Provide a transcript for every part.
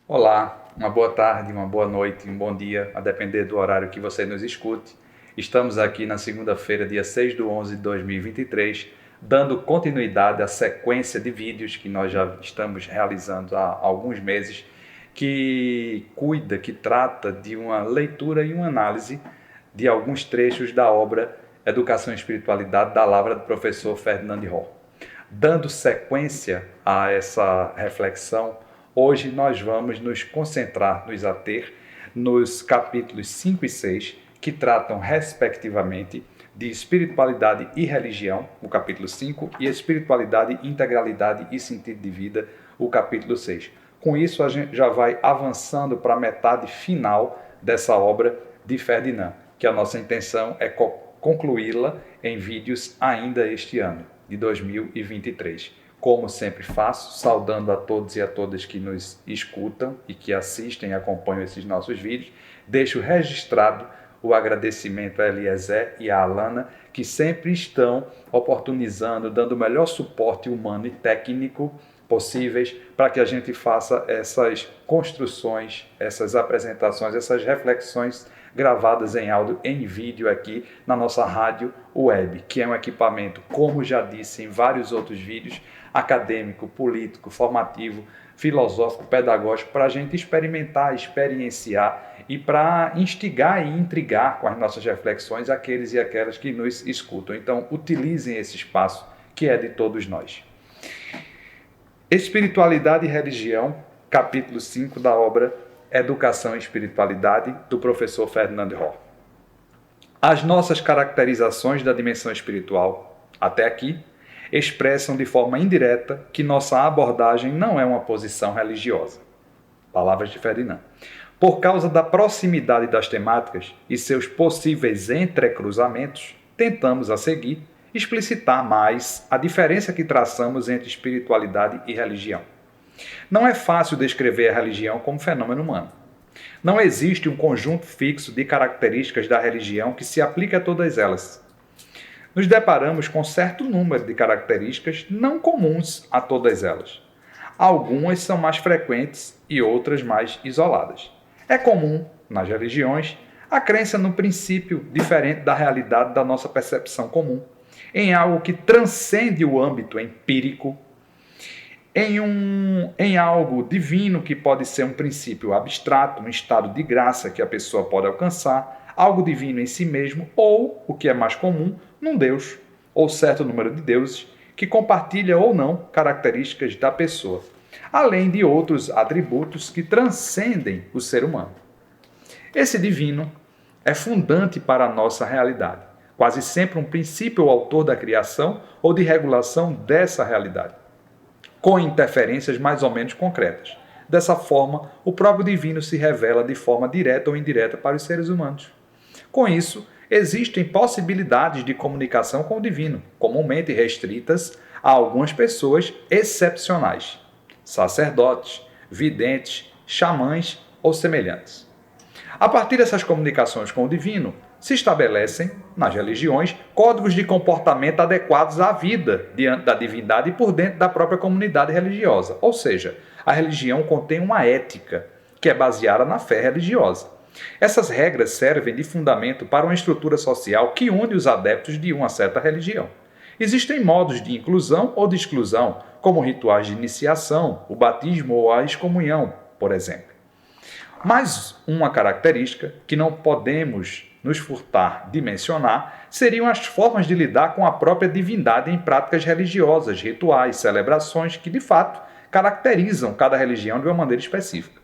Olá, uma boa tarde, uma boa noite, um bom dia, a depender do horário que você nos escute. Estamos aqui na segunda-feira, dia 6/11 de 2023, dando continuidade à sequência de vídeos que nós já estamos realizando há alguns meses, que trata de uma leitura e uma análise de alguns trechos da obra Educação e Espiritualidade da Lavra do professor Ferdinand Rohr. Dando sequência a essa reflexão, hoje nós vamos nos concentrar, nos ater nos capítulos 5 e 6, que tratam respectivamente de espiritualidade e religião, o capítulo 5, e espiritualidade, integralidade e sentido de vida, o capítulo 6. Com isso, a gente já vai avançando para a metade final dessa obra de Ferdinand, que a nossa intenção é concluí-la em vídeos ainda este ano, de 2023. Como sempre faço, saudando a todos e a todas que nos escutam e que assistem e acompanham esses nossos vídeos, deixo registrado o agradecimento a Eliezer e a Alana, que sempre estão oportunizando, dando o melhor suporte humano e técnico possíveis para que a gente faça essas construções, essas apresentações, essas reflexões gravadas em áudio, em vídeo aqui na nossa rádio web, que é um equipamento, como já disse em vários outros vídeos, acadêmico, político, formativo, filosófico, pedagógico, para a gente experimentar, experienciar e para instigar e intrigar com as nossas reflexões aqueles e aquelas que nos escutam. Então, utilizem esse espaço que é de todos nós. Espiritualidade e Religião, capítulo 5 da obra Educação e Espiritualidade, do professor Ferdinand Rohr. As nossas caracterizações da dimensão espiritual, até aqui, expressam de forma indireta que nossa abordagem não é uma posição religiosa. Palavras de Ferdinand. Por causa da proximidade das temáticas e seus possíveis entrecruzamentos, tentamos a seguir explicitar mais a diferença que traçamos entre espiritualidade e religião. Não é fácil descrever a religião como fenômeno humano. Não existe um conjunto fixo de características da religião que se aplique a todas elas. Nos deparamos com certo número de características não comuns a todas elas. Algumas são mais frequentes e outras mais isoladas. É comum, nas religiões, a crença no princípio diferente da realidade da nossa percepção comum, em algo que transcende o âmbito empírico, em algo divino que pode ser um princípio abstrato, um estado de graça que a pessoa pode alcançar, algo divino em si mesmo, ou, o que é mais comum, num Deus, ou certo número de deuses, que compartilha ou não características da pessoa, além de outros atributos que transcendem o ser humano. Esse divino é fundante para a nossa realidade, quase sempre um princípio ou autor da criação ou de regulação dessa realidade, com interferências mais ou menos concretas. Dessa forma, o próprio divino se revela de forma direta ou indireta para os seres humanos. Com isso, existem possibilidades de comunicação com o divino, comumente restritas a algumas pessoas excepcionais, sacerdotes, videntes, xamãs ou semelhantes. A partir dessas comunicações com o divino, se estabelecem, nas religiões, códigos de comportamento adequados à vida diante da divindade e por dentro da própria comunidade religiosa. Ou seja, a religião contém uma ética que é baseada na fé religiosa. Essas regras servem de fundamento para uma estrutura social que une os adeptos de uma certa religião. Existem modos de inclusão ou de exclusão, como rituais de iniciação, o batismo ou a excomunhão, por exemplo. Mas uma característica que não podemos nos furtar de mencionar seriam as formas de lidar com a própria divindade em práticas religiosas, rituais, celebrações que, de fato, caracterizam cada religião de uma maneira específica.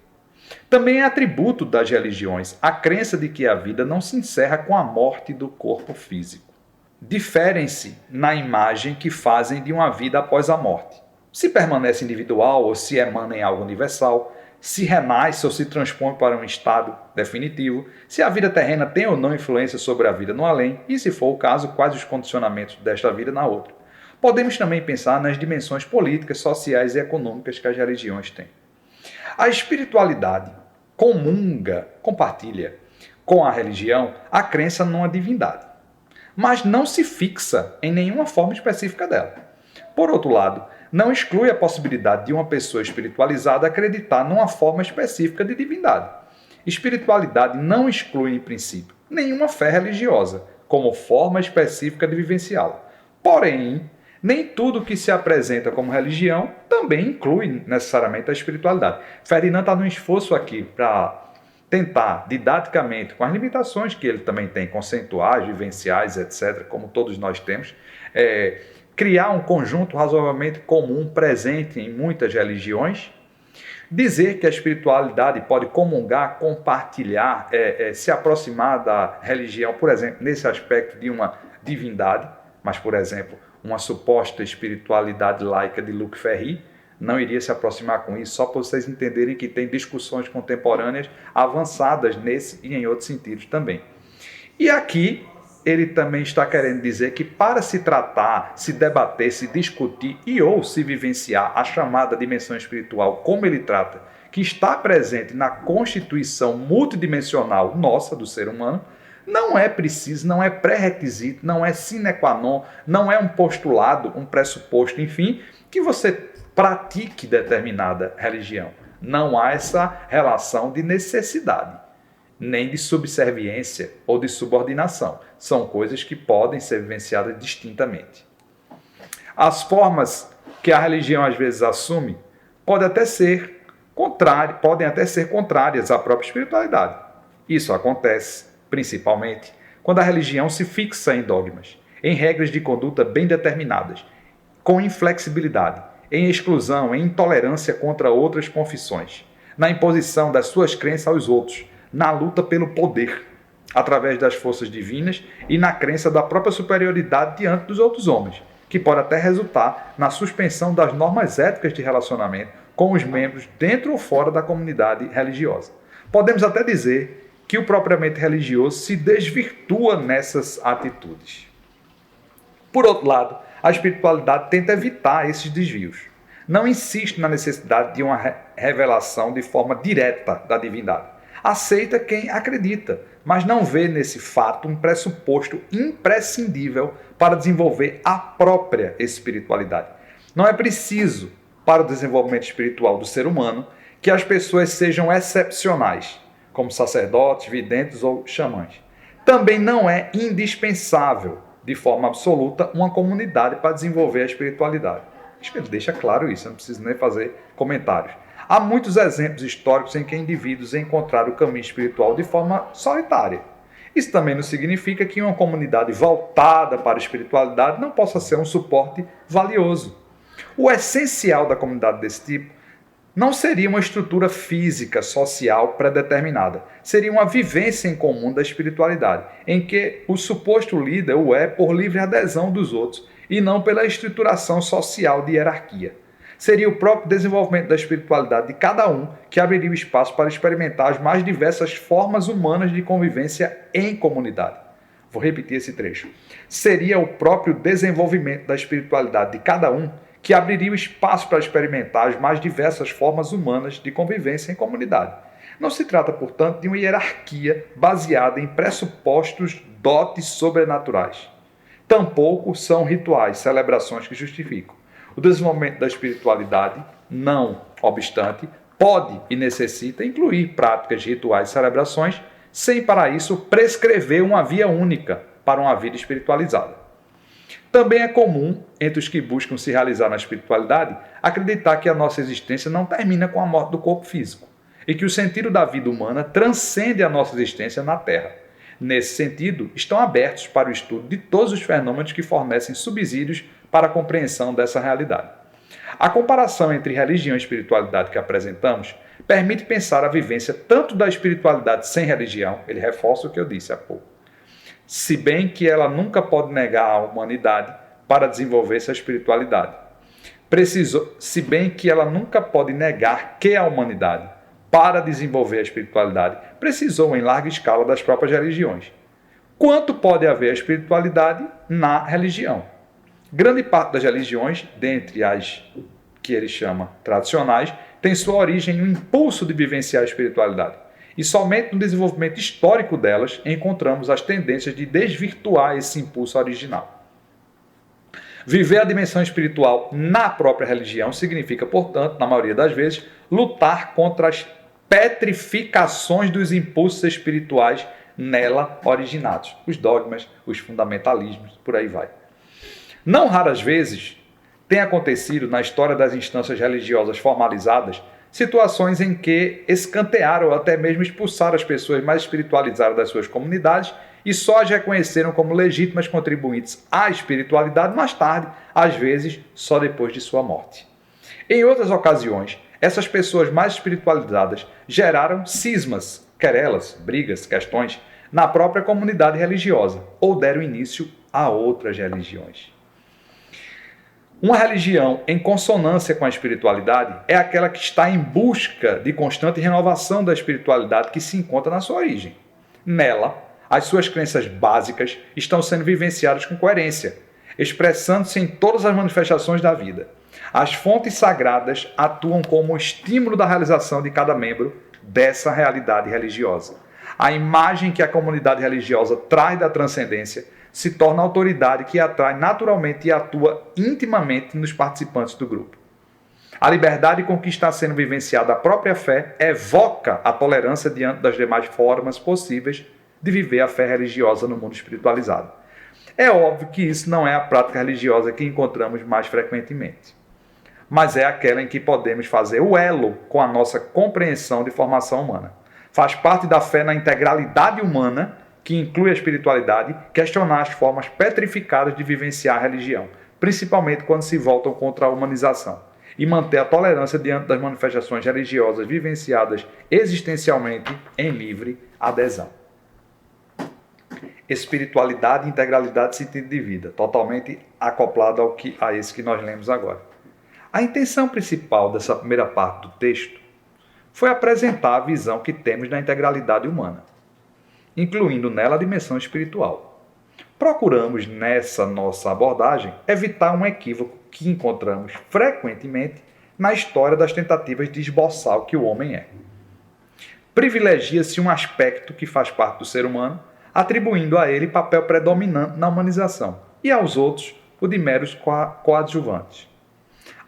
Também é atributo das religiões a crença de que a vida não se encerra com a morte do corpo físico. Diferem-se na imagem que fazem de uma vida após a morte. Se permanece individual ou se emana em algo universal, se renasce ou se transpõe para um estado definitivo, se a vida terrena tem ou não influência sobre a vida no além, e se for o caso, quais os condicionamentos desta vida na outra. Podemos também pensar nas dimensões políticas, sociais e econômicas que as religiões têm. A espiritualidade compartilha com a religião a crença numa divindade, mas não se fixa em nenhuma forma específica dela. Por outro lado, não exclui a possibilidade de uma pessoa espiritualizada acreditar numa forma específica de divindade. Espiritualidade não exclui, em princípio, nenhuma fé religiosa, como forma específica de vivenciá-la. Porém, nem tudo que se apresenta como religião também inclui necessariamente a espiritualidade. Ferdinand está num esforço aqui para tentar, didaticamente, com as limitações que ele também tem, conceituais, vivenciais, etc., como todos nós temos, criar um conjunto razoavelmente comum, presente em muitas religiões, dizer que a espiritualidade pode comungar, compartilhar, se aproximar da religião, por exemplo, nesse aspecto de uma divindade, mas, por exemplo, uma suposta espiritualidade laica de Luc Ferry não iria se aproximar com isso, só para vocês entenderem que tem discussões contemporâneas avançadas nesse e em outros sentidos também. E aqui ele também está querendo dizer que para se tratar, se debater, se discutir e ou se vivenciar a chamada dimensão espiritual, como ele trata, que está presente na constituição multidimensional nossa, do ser humano, não é preciso, não é pré-requisito, não é sine qua non, não é um postulado, um pressuposto, enfim, que você pratique determinada religião. Não há essa relação de necessidade, nem de subserviência ou de subordinação. São coisas que podem ser vivenciadas distintamente. As formas que a religião às vezes assume podem até ser contrárias à própria espiritualidade. Isso acontece principalmente quando a religião se fixa em dogmas, em regras de conduta bem determinadas, com inflexibilidade, em exclusão, em intolerância contra outras confissões, na imposição das suas crenças aos outros, na luta pelo poder, através das forças divinas e na crença da própria superioridade diante dos outros homens, que pode até resultar na suspensão das normas éticas de relacionamento com os membros dentro ou fora da comunidade religiosa. Podemos até dizer que o propriamente religioso se desvirtua nessas atitudes. Por outro lado, a espiritualidade tenta evitar esses desvios. Não insiste na necessidade de uma revelação de forma direta da divindade. Aceita quem acredita, mas não vê nesse fato um pressuposto imprescindível para desenvolver a própria espiritualidade. Não é preciso, para o desenvolvimento espiritual do ser humano, que as pessoas sejam excepcionais, como sacerdotes, videntes ou xamãs. Também não é indispensável, de forma absoluta, uma comunidade para desenvolver a espiritualidade. Acho que ele deixa claro isso, eu não preciso nem fazer comentários. Há muitos exemplos históricos em que indivíduos encontraram o caminho espiritual de forma solitária. Isso também não significa que uma comunidade voltada para a espiritualidade não possa ser um suporte valioso. O essencial da comunidade desse tipo não seria uma estrutura física, social predeterminada. Seria uma vivência em comum da espiritualidade, em que o suposto líder o é por livre adesão dos outros e não pela estruturação social de hierarquia. Seria o próprio desenvolvimento da espiritualidade de cada um que abriria o espaço para experimentar as mais diversas formas humanas de convivência em comunidade. Vou repetir esse trecho. Seria o próprio desenvolvimento da espiritualidade de cada um que abriria o espaço para experimentar as mais diversas formas humanas de convivência em comunidade. Não se trata, portanto, de uma hierarquia baseada em pressupostos dotes sobrenaturais. Tampouco são rituais, celebrações que justificam. O desenvolvimento da espiritualidade, não obstante, pode e necessita incluir práticas, rituais e celebrações, sem para isso prescrever uma via única para uma vida espiritualizada. Também é comum, entre os que buscam se realizar na espiritualidade, acreditar que a nossa existência não termina com a morte do corpo físico e que o sentido da vida humana transcende a nossa existência na Terra. Nesse sentido, estão abertos para o estudo de todos os fenômenos que fornecem subsídios para a compreensão dessa realidade. A comparação entre religião e espiritualidade que apresentamos permite pensar a vivência tanto da espiritualidade sem religião, ele reforça o que eu disse há pouco, se bem que ela nunca pode negar a humanidade para desenvolver essa espiritualidade. Se bem que ela nunca pode negar que a humanidade, para desenvolver a espiritualidade, precisou em larga escala das próprias religiões. Quanto pode haver a espiritualidade na religião? Grande parte das religiões, dentre as que ele chama tradicionais, tem sua origem no impulso de vivenciar a espiritualidade. E somente no desenvolvimento histórico delas encontramos as tendências de desvirtuar esse impulso original. Viver a dimensão espiritual na própria religião significa, portanto, na maioria das vezes, lutar contra as petrificações dos impulsos espirituais nela originados, os dogmas, os fundamentalismos, por aí vai. Não raras vezes tem acontecido na história das instâncias religiosas formalizadas situações em que escantearam ou até mesmo expulsaram as pessoas mais espiritualizadas das suas comunidades e só as reconheceram como legítimas contribuintes à espiritualidade mais tarde, às vezes só depois de sua morte. Em outras ocasiões, essas pessoas mais espiritualizadas geraram cismas, querelas, brigas, questões na própria comunidade religiosa ou deram início a outras religiões. Uma religião em consonância com a espiritualidade é aquela que está em busca de constante renovação da espiritualidade que se encontra na sua origem. Nela, as suas crenças básicas estão sendo vivenciadas com coerência, expressando-se em todas as manifestações da vida. As fontes sagradas atuam como estímulo da realização de cada membro dessa realidade religiosa. A imagem que a comunidade religiosa traz da transcendência se torna a autoridade que atrai naturalmente e atua intimamente nos participantes do grupo. A liberdade com que está sendo vivenciada a própria fé evoca a tolerância diante das demais formas possíveis de viver a fé religiosa no mundo espiritualizado. É óbvio que isso não é a prática religiosa que encontramos mais frequentemente, mas é aquela em que podemos fazer o elo com a nossa compreensão de formação humana. Faz parte da fé na integralidade humana, que inclui a espiritualidade, questionar as formas petrificadas de vivenciar a religião, principalmente quando se voltam contra a humanização, e manter a tolerância diante das manifestações religiosas vivenciadas existencialmente em livre adesão. Espiritualidade e integralidade de sentido de vida, totalmente acoplado a esse que nós lemos agora. A intenção principal dessa primeira parte do texto foi apresentar a visão que temos da integralidade humana, incluindo nela a dimensão espiritual. Procuramos, nessa nossa abordagem, evitar um equívoco que encontramos frequentemente na história das tentativas de esboçar o que o homem é. Privilegia-se um aspecto que faz parte do ser humano, atribuindo a ele papel predominante na humanização, e aos outros o de meros coadjuvantes.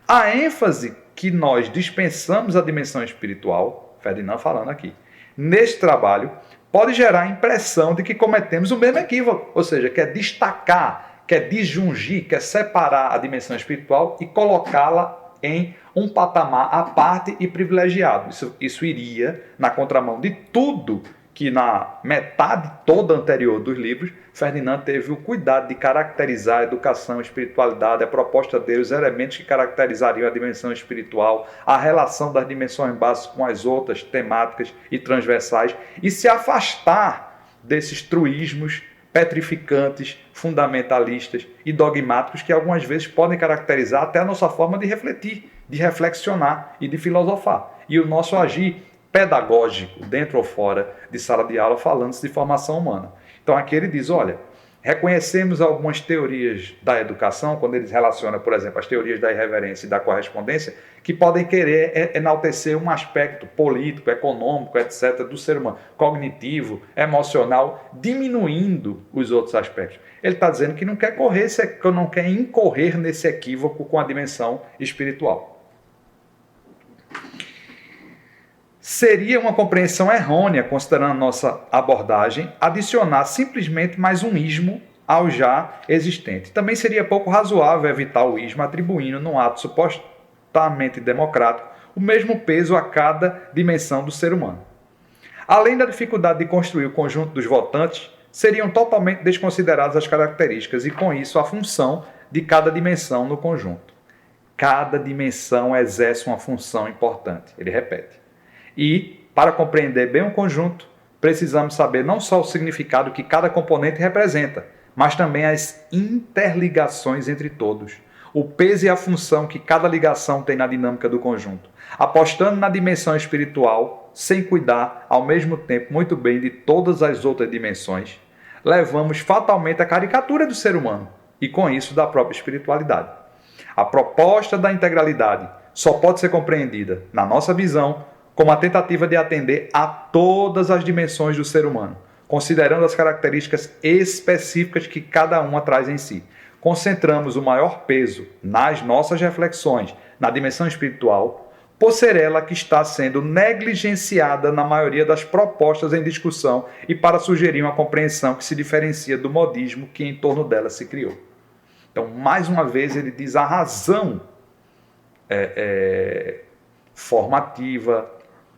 A ênfase que nós dispensamos à dimensão espiritual, Ferdinand falando aqui, neste trabalho, pode gerar a impressão de que cometemos o mesmo equívoco, ou seja, quer destacar, quer disjungir, quer separar a dimensão espiritual e colocá-la em um patamar à parte e privilegiado. Isso iria na contramão de tudo que na metade toda anterior dos livros, Ferdinand teve o cuidado de caracterizar a educação, a espiritualidade, a proposta dele, os elementos que caracterizariam a dimensão espiritual, a relação das dimensões básicas com as outras temáticas e transversais, e se afastar desses truísmos petrificantes, fundamentalistas e dogmáticos que algumas vezes podem caracterizar até a nossa forma de refletir, de reflexionar e de filosofar. E o nosso agir pedagógico, dentro ou fora de sala de aula, falando-se de formação humana. Então aqui ele diz, olha, reconhecemos algumas teorias da educação, quando eles relacionam, por exemplo, as teorias da irreverência e da correspondência, que podem querer enaltecer um aspecto político, econômico, etc., do ser humano, cognitivo, emocional, diminuindo os outros aspectos. Ele está dizendo que não quer incorrer nesse equívoco com a dimensão espiritual. Seria uma compreensão errônea, considerando a nossa abordagem, adicionar simplesmente mais um ismo ao já existente. Também seria pouco razoável evitar o ismo, atribuindo, num ato supostamente democrático, o mesmo peso a cada dimensão do ser humano. Além da dificuldade de construir o conjunto dos votantes, seriam totalmente desconsideradas as características e, com isso, a função de cada dimensão no conjunto. Cada dimensão exerce uma função importante, ele repete. E, para compreender bem o conjunto, precisamos saber não só o significado que cada componente representa, mas também as interligações entre todos, o peso e a função que cada ligação tem na dinâmica do conjunto. Apostando na dimensão espiritual, sem cuidar, ao mesmo tempo, muito bem de todas as outras dimensões, levamos fatalmente a caricatura do ser humano e, com isso, da própria espiritualidade. A proposta da integralidade só pode ser compreendida, na nossa visão, como a tentativa de atender a todas as dimensões do ser humano, considerando as características específicas que cada uma traz em si. concentramos o maior peso nas nossas reflexões na dimensão espiritual, por ser ela que está sendo negligenciada na maioria das propostas em discussão e para sugerir uma compreensão que se diferencia do modismo que em torno dela se criou. Então, mais uma vez, ele diz a razão formativa,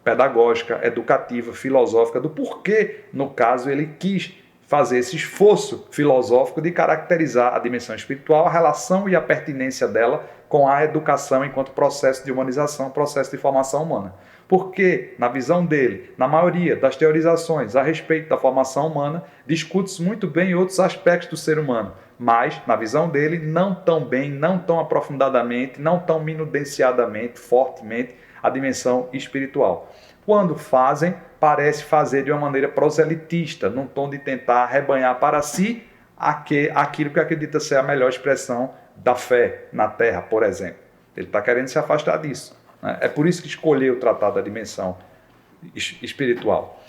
pedagógica, educativa, filosófica, do porquê, no caso, ele quis fazer esse esforço filosófico de caracterizar a dimensão espiritual, a relação e a pertinência dela com a educação enquanto processo de humanização, processo de formação humana. Porque, na visão dele, na maioria das teorizações a respeito da formação humana, discute-se muito bem outros aspectos do ser humano, mas, na visão dele, não tão bem, não tão aprofundadamente, não tão minudenciadamente, fortemente, a dimensão espiritual. Quando fazem, parece fazer de uma maneira proselitista, num tom de tentar arrebanhar para si aquilo que acredita ser a melhor expressão da fé na Terra, por exemplo. Ele está querendo se afastar disso. É por isso que escolheu tratar da dimensão espiritual.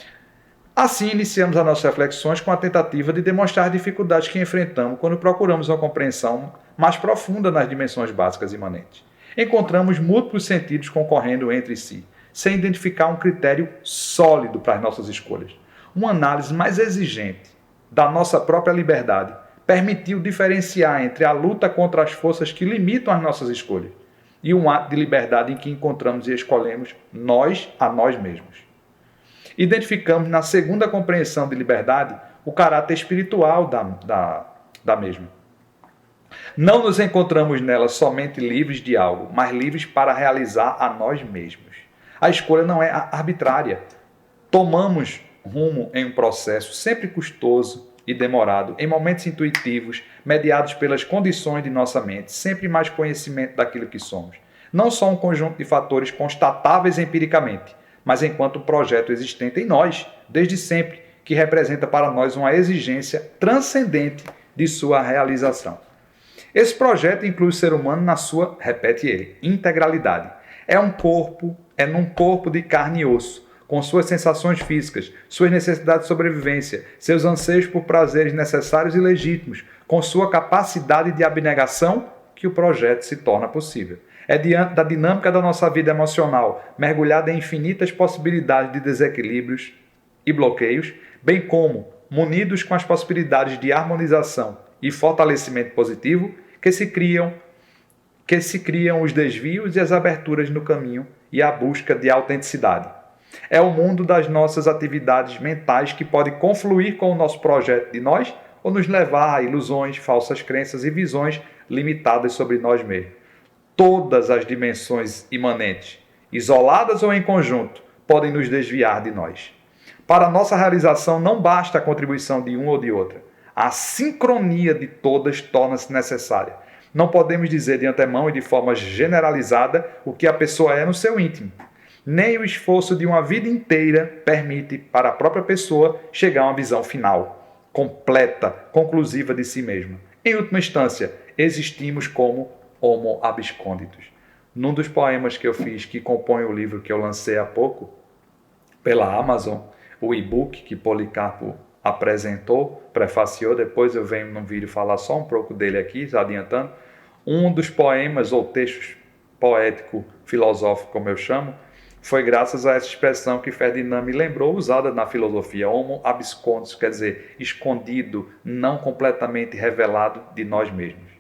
Assim, iniciamos as nossas reflexões com a tentativa de demonstrar as dificuldades que enfrentamos quando procuramos uma compreensão mais profunda nas dimensões básicas imanentes. Encontramos múltiplos sentidos concorrendo entre si, sem identificar um critério sólido para as nossas escolhas. Uma análise mais exigente da nossa própria liberdade permitiu diferenciar entre a luta contra as forças que limitam as nossas escolhas e um ato de liberdade em que encontramos e escolhemos nós a nós mesmos. Identificamos na segunda compreensão de liberdade o caráter espiritual da mesma. Não nos encontramos nela somente livres de algo, mas livres para realizar a nós mesmos. A escolha não é arbitrária. Tomamos rumo em um processo sempre custoso e demorado, em momentos intuitivos, mediados pelas condições de nossa mente, sempre mais conhecimento daquilo que somos. Não só um conjunto de fatores constatáveis empiricamente, mas enquanto um projeto existente em nós, desde sempre, que representa para nós uma exigência transcendente de sua realização. Esse projeto inclui o ser humano na sua, repete ele, integralidade. É num corpo de carne e osso, com suas sensações físicas, suas necessidades de sobrevivência, seus anseios por prazeres necessários e legítimos, com sua capacidade de abnegação, que o projeto se torna possível. É diante da dinâmica da nossa vida emocional, mergulhada em infinitas possibilidades de desequilíbrios e bloqueios, bem como munidos com as possibilidades de harmonização e fortalecimento positivo, que se criam os desvios e as aberturas no caminho e a busca de autenticidade. É o mundo das nossas atividades mentais que pode confluir com o nosso projeto de nós ou nos levar a ilusões, falsas crenças e visões limitadas sobre nós mesmos. Todas as dimensões imanentes, isoladas ou em conjunto, podem nos desviar de nós. Para nossa realização não basta a contribuição de um ou de outra. A sincronia de todas torna-se necessária. Não podemos dizer de antemão e de forma generalizada o que a pessoa é no seu íntimo. Nem o esforço de uma vida inteira permite para a própria pessoa chegar a uma visão final, completa, conclusiva de si mesma. Em última instância, existimos como homo absconditus. Num dos poemas que eu fiz, que compõe o livro que eu lancei há pouco, pela Amazon, o e-book que Policarpo apresentou, prefaciou, depois eu venho num vídeo falar só um pouco dele aqui, adiantando. Um dos poemas ou textos poético, filosófico, como eu chamo, foi graças a essa expressão que Ferdinand me lembrou, usada na filosofia, homo absconditus, quer dizer, escondido, não completamente revelado de nós mesmos.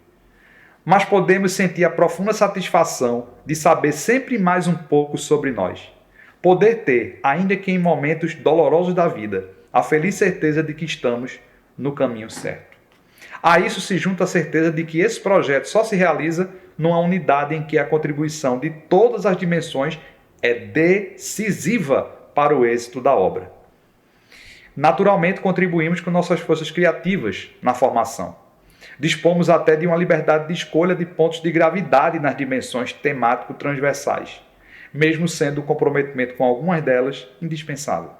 Mas podemos sentir a profunda satisfação de saber sempre mais um pouco sobre nós. Poder ter, ainda que em momentos dolorosos da vida, a feliz certeza de que estamos no caminho certo. A isso se junta a certeza de que esse projeto só se realiza numa unidade em que a contribuição de todas as dimensões é decisiva para o êxito da obra. Naturalmente, contribuímos com nossas forças criativas na formação. Dispomos até de uma liberdade de escolha de pontos de gravidade nas dimensões temático-transversais, mesmo sendo o comprometimento com algumas delas indispensável.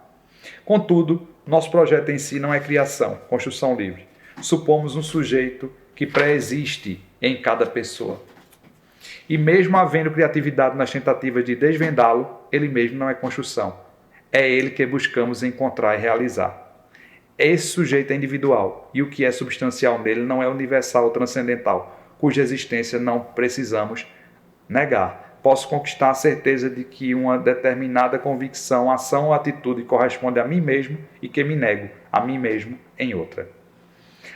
Contudo, nosso projeto em si não é criação, construção livre. Supomos um sujeito que pré-existe em cada pessoa. E mesmo havendo criatividade nas tentativas de desvendá-lo, ele mesmo não é construção. É ele que buscamos encontrar e realizar. Esse sujeito é individual, e o que é substancial nele não é universal ou transcendental, cuja existência não precisamos negar. Posso conquistar a certeza de que uma determinada convicção, ação ou atitude corresponde a mim mesmo e que me nego a mim mesmo em outra.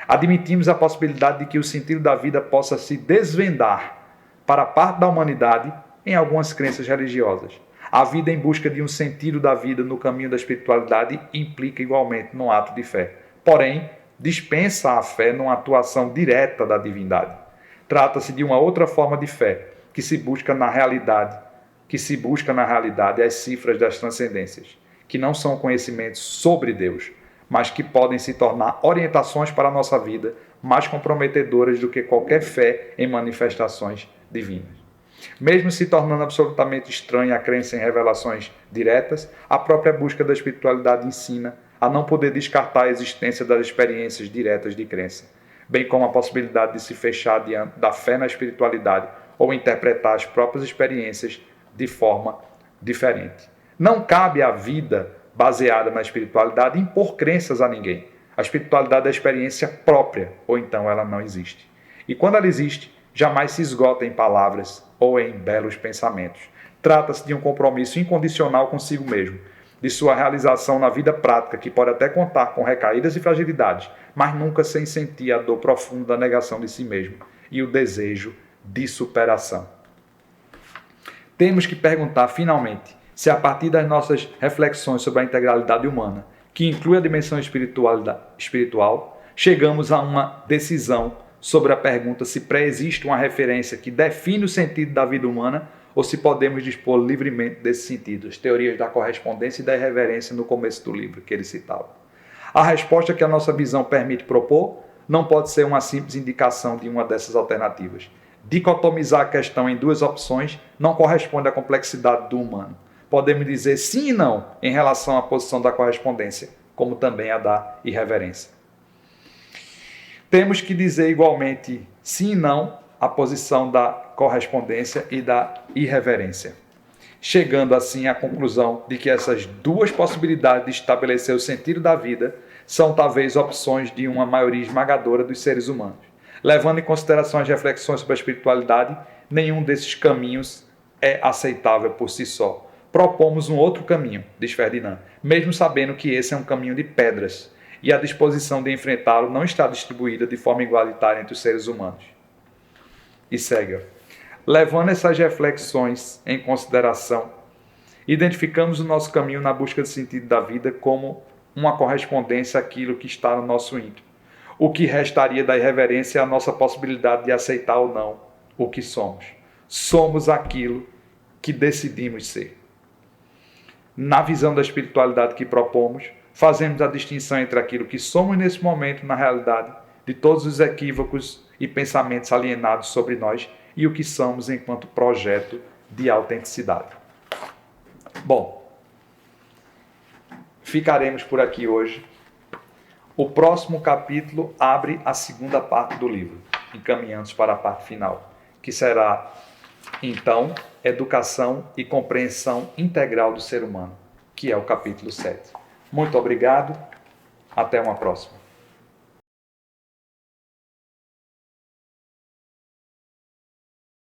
Admitimos a possibilidade de que o sentido da vida possa se desvendar para parte da humanidade em algumas crenças religiosas. A vida em busca de um sentido da vida no caminho da espiritualidade implica igualmente no ato de fé. Porém, dispensa a fé numa atuação direta da divindade. Trata-se de uma outra forma de fé, que se busca na realidade as cifras das transcendências, que não são conhecimentos sobre Deus, mas que podem se tornar orientações para a nossa vida mais comprometedoras do que qualquer fé em manifestações divinas. Mesmo se tornando absolutamente estranha a crença em revelações diretas, a própria busca da espiritualidade ensina a não poder descartar a existência das experiências diretas de crença, bem como a possibilidade de se fechar diante da fé na espiritualidade ou interpretar as próprias experiências de forma diferente. Não cabe à vida baseada na espiritualidade impor crenças a ninguém. A espiritualidade é a experiência própria, ou então ela não existe. E quando ela existe, jamais se esgota em palavras ou em belos pensamentos. Trata-se de um compromisso incondicional consigo mesmo, de sua realização na vida prática, que pode até contar com recaídas e fragilidades, mas nunca sem sentir a dor profunda da negação de si mesmo e o desejo de superação. Temos que perguntar, finalmente, se a partir das nossas reflexões sobre a integralidade humana, que inclui a dimensão espiritual, chegamos a uma decisão sobre a pergunta se pré-existe uma referência que define o sentido da vida humana ou se podemos dispor livremente desse sentido, as teorias da correspondência e da irreverência no começo do livro que ele citava. A resposta que a nossa visão permite propor não pode ser uma simples indicação de uma dessas alternativas. Dicotomizar a questão em duas opções não corresponde à complexidade do humano. Podemos dizer sim e não em relação à posição da correspondência, como também a da irreverência. Temos que dizer igualmente sim e não à posição da correspondência e da irreverência, chegando assim à conclusão de que essas duas possibilidades de estabelecer o sentido da vida são talvez opções de uma maioria esmagadora dos seres humanos. Levando em consideração as reflexões sobre a espiritualidade, nenhum desses caminhos é aceitável por si só. Propomos um outro caminho, diz Ferdinand, mesmo sabendo que esse é um caminho de pedras, e a disposição de enfrentá-lo não está distribuída de forma igualitária entre os seres humanos. E segue. Levando essas reflexões em consideração, identificamos o nosso caminho na busca do sentido da vida como uma correspondência àquilo que está no nosso íntimo. O que restaria da irreverência é a nossa possibilidade de aceitar ou não o que somos. Somos aquilo que decidimos ser. Na visão da espiritualidade que propomos, fazemos a distinção entre aquilo que somos nesse momento, na realidade, de todos os equívocos e pensamentos alienados sobre nós e o que somos enquanto projeto de autenticidade. Bom, ficaremos por aqui hoje. O próximo capítulo abre a segunda parte do livro, encaminhando-se para a parte final, que será, então, Educação e Compreensão Integral do Ser Humano, que é o capítulo 7. Muito obrigado, até uma próxima.